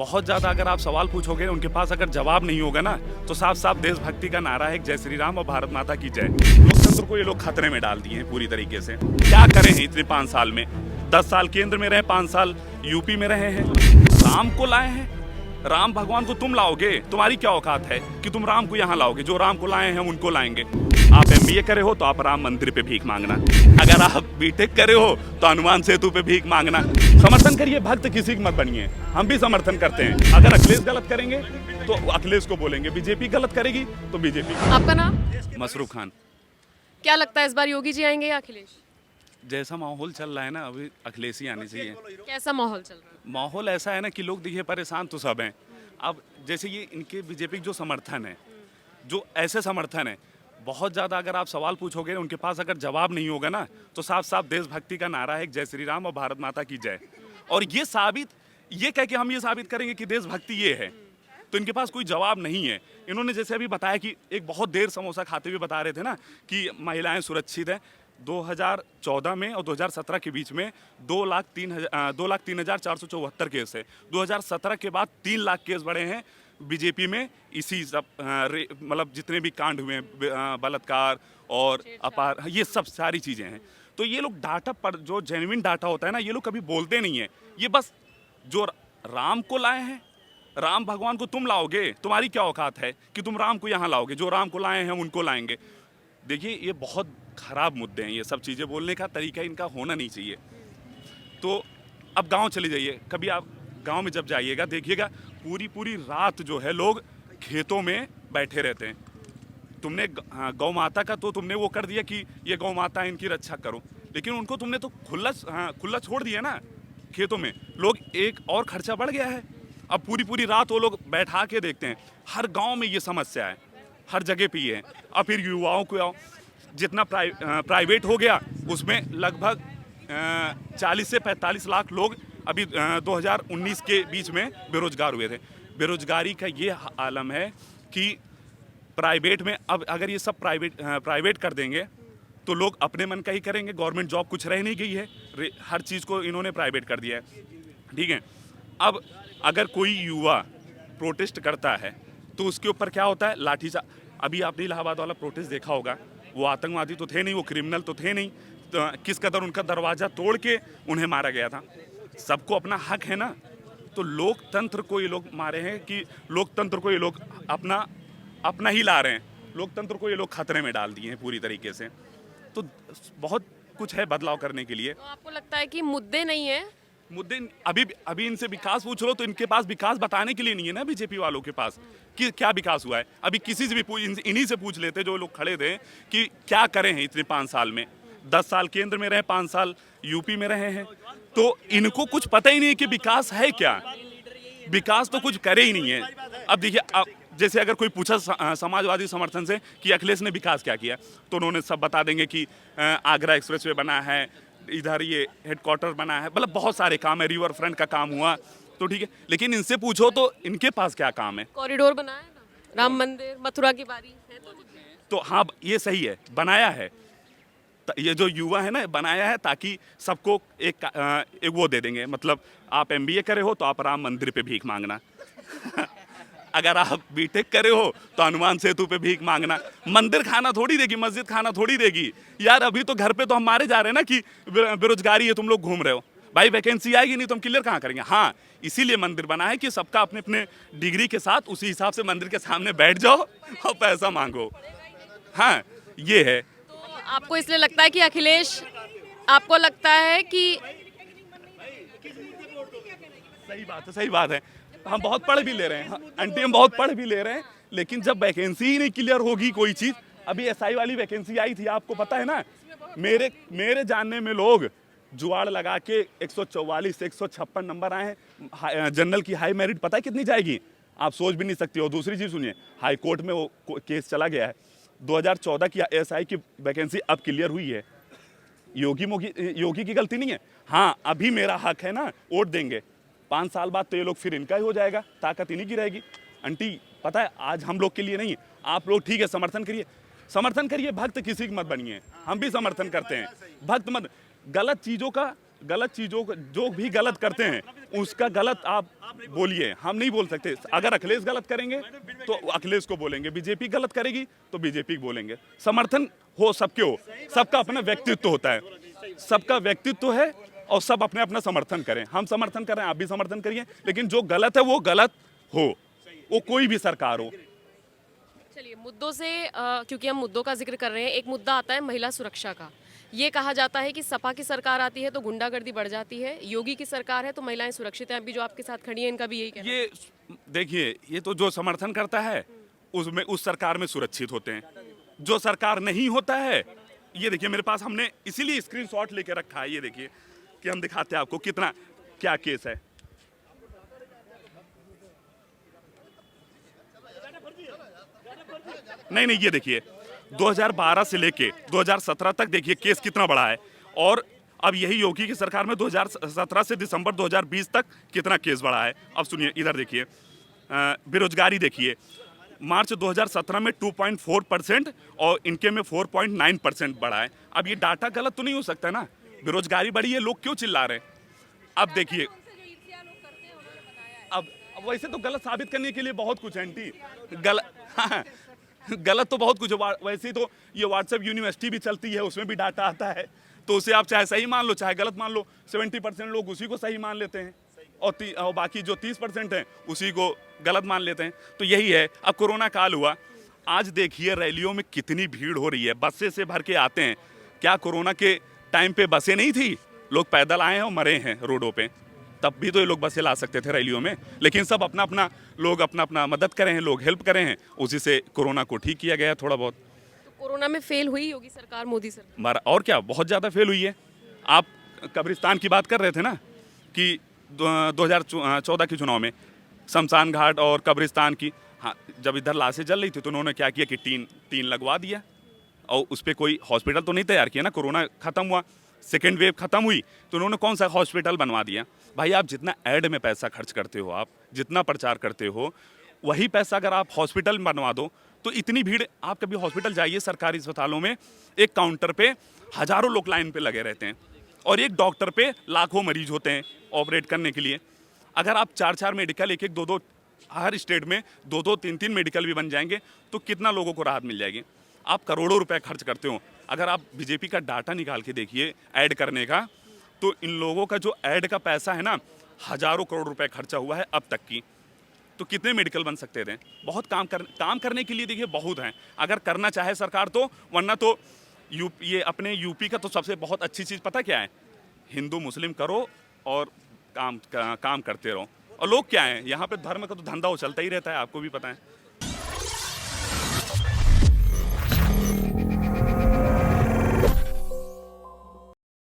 बहुत ज़्यादा अगर आप सवाल पूछोगे उनके पास अगर जवाब नहीं होगा ना तो साफ साफ देशभक्ति का नारा है जय श्री राम और भारत माता की जय। लोकतंत्र को ये लोग खतरे में डाल दिए हैं पूरी तरीके से। क्या करें हैं इतने 5 साल में? 10 साल केंद्र में रहे, 5 साल यूपी में रहे हैं। राम को लाए हैं, राम भगवान को तुम लाओगे? तुम्हारी क्या औकात है कि तुम राम को यहाँ लाओगे? जो राम को लाए हैं उनको लाएंगे। आप MBA करे हो तो आप राम मंदिर पे भीख मांगना, अगर आप BTech करे हो तो हनुमान सेतु पे भीख मांगना। समर्थन करिए, भक्त किसी की मत बनिए। हम भी समर्थन करते हैं। अगर अखिलेश गलत करेंगे तो अखिलेश को बोलेंगे, बीजेपी गलत करेगी तो बीजेपी। आपका नाम? मसरूफ खान। क्या लगता है इस बार योगी जी आएंगे या अखिलेश? जैसा माहौल चल रहा है ना अभी अखिलेश ही आने चाहिए। कैसा माहौल चल रहा है? माहौल ऐसा है ना कि लोग देखिए परेशान तो सब हैं। अब जैसे ये इनके बीजेपी जो समर्थन है, जो ऐसे समर्थन है, बहुत ज़्यादा अगर आप सवाल पूछोगे उनके पास अगर जवाब नहीं होगा ना तो साफ साफ देशभक्ति का नारा है जय श्री राम और भारत माता की जय। और ये कह के हम ये साबित करेंगे कि देशभक्ति ये है, तो इनके पास कोई जवाब नहीं है। इन्होंने जैसे अभी बताया कि एक बहुत देर समोसा खाते हुए बता रहे थे ना कि महिलाएं सुरक्षित हैं। 2014 में और 2017 के बीच में 2,03,474 केस है। 2017 के बाद 3 लाख केस बढ़े हैं बीजेपी में। इसी सब मतलब जितने भी कांड हुए हैं, बलात्कार और अपार, ये सब सारी चीज़ें हैं। तो ये लोग डाटा पर जो जेन्युइन डाटा होता है ना, ये लोग कभी बोलते नहीं है। ये बस जो राम को लाए हैं, राम भगवान को तुम लाओगे? तुम्हारी क्या औकात है कि तुम राम को यहाँ लाओगे? जो राम को लाए हैं उनको लाएंगे। देखिए ये बहुत खराब मुद्दे हैं, ये सब चीज़ें बोलने का तरीका इनका होना नहीं चाहिए। तो अब गांव चले जाइए, कभी आप गांव में जब जाइएगा देखिएगा पूरी रात जो है लोग खेतों में बैठे रहते हैं। तुमने गौ माता का तो तुमने वो कर दिया कि ये गौ माता है इनकी रक्षा करो, लेकिन उनको तुमने तो खुला छोड़ दिया ना खेतों में। लोग एक और खर्चा बढ़ गया है। अब पूरी रात वो लोग बैठा के देखते हैं। हर गाँव में ये समस्या है, हर जगह पे ये है। अब फिर युवाओं को जितना प्राइवेट हो गया उसमें लगभग 40 से 45 लाख लोग अभी 2019 के बीच में बेरोजगार हुए थे। बेरोजगारी का ये आलम है कि प्राइवेट में अब अगर ये सब प्राइवेट कर देंगे तो लोग अपने मन का ही करेंगे। गवर्नमेंट जॉब कुछ रह नहीं गई है, हर चीज़ को इन्होंने प्राइवेट कर दिया है। ठीक है, अब अगर कोई युवा प्रोटेस्ट करता है तो उसके ऊपर क्या होता है? लाठीचार्ज। अभी आपने इलाहाबाद वाला प्रोटेस्ट देखा होगा, वो आतंकवादी तो थे नहीं, वो क्रिमिनल तो थे नहीं, तो किस कदर उनका दरवाज़ा तोड़ के उन्हें मारा गया था। सबको अपना हक है ना। तो लोकतंत्र को ये लोग मारे हैं कि लोकतंत्र को ये लोग अपना ही ला रहे हैं। लोकतंत्र को ये लोग खतरे में डाल दिए हैं पूरी तरीके से। तो बहुत कुछ है बदलाव करने के लिए। तो आपको लगता है कि मुद्दे नहीं है? मुद्दे अभी इनसे विकास पूछ लो तो इनके पास विकास बताने के लिए नहीं है ना बीजेपी वालों के पास कि क्या विकास हुआ है। अभी किसी से भी इन्हीं से पूछ लेते जो लोग खड़े थे कि क्या करें हैं इतने 5 साल में। 10 साल केंद्र में रहे, 5 साल यूपी में रहे हैं, तो इनको कुछ पता ही नहीं है कि विकास है क्या। विकास तो कुछ करे ही नहीं है। अब देखिए, जैसे अगर कोई पूछा समाजवादी समर्थन से कि अखिलेश ने विकास क्या किया तो उन्होंने सब बता देंगे कि आगरा एक्सप्रेसवे बना है, इधर ये हेडक्वार्टर बना है, मतलब बहुत सारे काम है, रिवर फ्रंट का काम हुआ, तो ठीक है। लेकिन इनसे पूछो तो इनके पास क्या काम है? कॉरिडोर बनाया ना, राम मंदिर, मथुरा की बारी है तो हाँ, ये सही है, बनाया है। ये जो युवा है ना, बनाया है ताकि सबको एक वो दे देंगे। मतलब आप MBA करे हो तो आप राम मंदिर पे भीख मांगना अगर आप BTech करे हो तो हनुमान सेतु पे भीख मांगना। मंदिर खाना थोड़ी देगी, मस्जिद खाना थोड़ी देगी यार। अभी तो घर पे तो हम मारे जा रहे हैं ना कि बेरोजगारी है, तुम लोग घूम रहे हो। भाई वैकेंसी आएगी नहीं तो हम क्लियर कहाँ करेंगे? हाँ, इसीलिए मंदिर बना है कि सबका अपने अपने डिग्री के साथ उसी हिसाब से मंदिर के सामने बैठ जाओ और पैसा मांगो। हाँ, ये है। तो आपको इसलिए लगता है कि अखिलेश, आपको लगता है कि सही बात है। हम बहुत पढ़ भी ले रहे हैं आंटी, हम बहुत पढ़ भी ले रहे हैं, लेकिन जब वैकेंसी ही नहीं क्लियर होगी कोई चीज़। अभी SI वाली वैकेंसी आई थी, आपको पता है ना। मेरे जानने में लोग जुगाड़ लगा के 144 से 156 नंबर आए हैं। जनरल की हाई मेरिट पता है कितनी जाएगी? आप सोच भी नहीं सकते हो। दूसरी चीज़ सुनिए, हाई कोर्ट में वो केस चला गया है। 2014 की SI की वैकेंसी अब क्लियर हुई है। योगी की गलती नहीं है। हाँ, अभी मेरा हक है ना, वोट देंगे। 5 साल बाद तो ये लोग फिर इनका ही हो जाएगा, ताकत इन्हीं की रहेगी। आंटी पता है, आज हम लोग के लिए नहीं, आप लोग ठीक है समर्थन करिए, भक्त किसी की मत बनिए। हम भी समर्थन करते हैं, भक्त मत। गलत चीज़ों जो भी गलत करते हैं उसका गलत आप बोलिए, हम नहीं बोल सकते। अगर अखिलेश गलत करेंगे तो अखिलेश को बोलेंगे, बीजेपी गलत करेगी तो बीजेपी को बोलेंगे। समर्थन हो सबके हो, सबका अपना व्यक्तित्व होता है, सबका व्यक्तित्व है और सब अपने अपना समर्थन करें। हम समर्थन करें, आप भी समर्थन करिए, लेकिन जो गलत है वो गलत हो, वो कोई भी सरकार हो। चलिए मुद्दों से क्योंकि हम मुद्दों का जिक्र कर रहे हैं, एक मुद्दा आता है महिला सुरक्षा का। ये कहा जाता है कि सपा की सरकार आती है तो गुंडागर्दी बढ़ जाती है, योगी की सरकार है तो महिलाएं सुरक्षित हैं। अभी जो आपके साथ खड़ी हैं इनका भी यही कहना है। ये देखिए, ये तो जो समर्थन करता है उसमें उस सरकार में सुरक्षित होते हैं, जो सरकार नहीं होता है, ये देखिए मेरे पास, हमने इसीलिए स्क्रीनशॉट लेके रखा है, ये देखिए कि हम दिखाते हैं आपको कितना क्या केस है। नहीं नहीं, ये देखिए 2012 से लेके 2017 तक देखिए केस कितना बड़ा है, और अब यही योगी की सरकार में 2017 से दिसंबर 2020 तक कितना केस बढ़ा है। अब सुनिए, इधर देखिए, बेरोजगारी देखिए, मार्च 2017 में 2.4% और इनके में 4.9% बढ़ा है। अब ये डाटा गलत तो नहीं हो सकता ना, बेरोजगारी बढ़ी है, लोग क्यों चिल्ला रहे हैं? अब देखिए, अब वैसे तो गलत साबित करने के लिए बहुत कुछ है आंटी, हाँ, गलत तो बहुत कुछ है। वैसे तो ये व्हाट्सएप यूनिवर्सिटी भी चलती है, उसमें भी डाटा आता है, तो उसे आप चाहे सही मान लो चाहे गलत मान लो। 70% लोग उसी को सही मान लेते हैं और बाकी जो 30% हैं उसी को गलत मान लेते हैं। तो यही है। अब कोरोना काल हुआ, आज देखिए रैलियों में कितनी भीड़ हो रही है, बसें से भर के आते हैं। क्या कोरोना के टाइम पे बसें नहीं थी? लोग पैदल आए हैं और मरे हैं रोडों पे, तब भी तो ये लोग बसें ला सकते थे रैलियों में। लेकिन सब अपना अपना, लोग अपना अपना मदद करे हैं, लोग हेल्प करे हैं, उसी से कोरोना को ठीक किया गया थोड़ा बहुत। तो कोरोना में फेल हुई योगी सरकार, मोदी सरकार? हमारा और क्या, बहुत ज़्यादा फेल हुई है। आप कब्रिस्तान की बात कर रहे थे ना कि 2014 के चुनाव में शमशान घाट और कब्रिस्तान की, हाँ, जब इधर लाशें जल रही थी तो उन्होंने क्या किया कि टीन लगवा दिया, और उस पर कोई हॉस्पिटल तो नहीं तैयार किया ना। कोरोना खत्म हुआ, सेकेंड वेव खत्म हुई, तो उन्होंने कौन सा हॉस्पिटल बनवा दिया? भाई आप जितना ऐड में पैसा खर्च करते हो, आप जितना प्रचार करते हो, वही पैसा अगर आप हॉस्पिटल में बनवा दो तो इतनी भीड़। आप कभी हॉस्पिटल जाइए, सरकारी अस्पतालों में एक काउंटर पे हजारों लोग लाइन पे लगे रहते हैं और एक डॉक्टर पे लाखों मरीज होते हैं ऑपरेट करने के लिए। अगर आप 4-4 मेडिकल, एक-एक, 2-2, हर स्टेट में 2-2, 3-3 मेडिकल भी बन जाएंगे तो कितना लोगों को राहत मिल जाएगी। आप करोड़ों रुपए खर्च करते हो। अगर आप बीजेपी का डाटा निकाल के देखिए ऐड करने का, तो इन लोगों का जो ऐड का पैसा है ना, हजारों करोड़ रुपए खर्चा हुआ है अब तक की। तो कितने मेडिकल बन सकते थे? बहुत काम करने के लिए देखिए बहुत हैं, अगर करना चाहे सरकार तो। वरना तो ये अपने यूपी का तो सबसे बहुत अच्छी चीज़ पता क्या है? हिंदू मुस्लिम करो और काम करते रहो। और लोग क्या हैं, यहाँ पे धर्म का तो धंधा वो चलता ही रहता है, आपको भी पता है।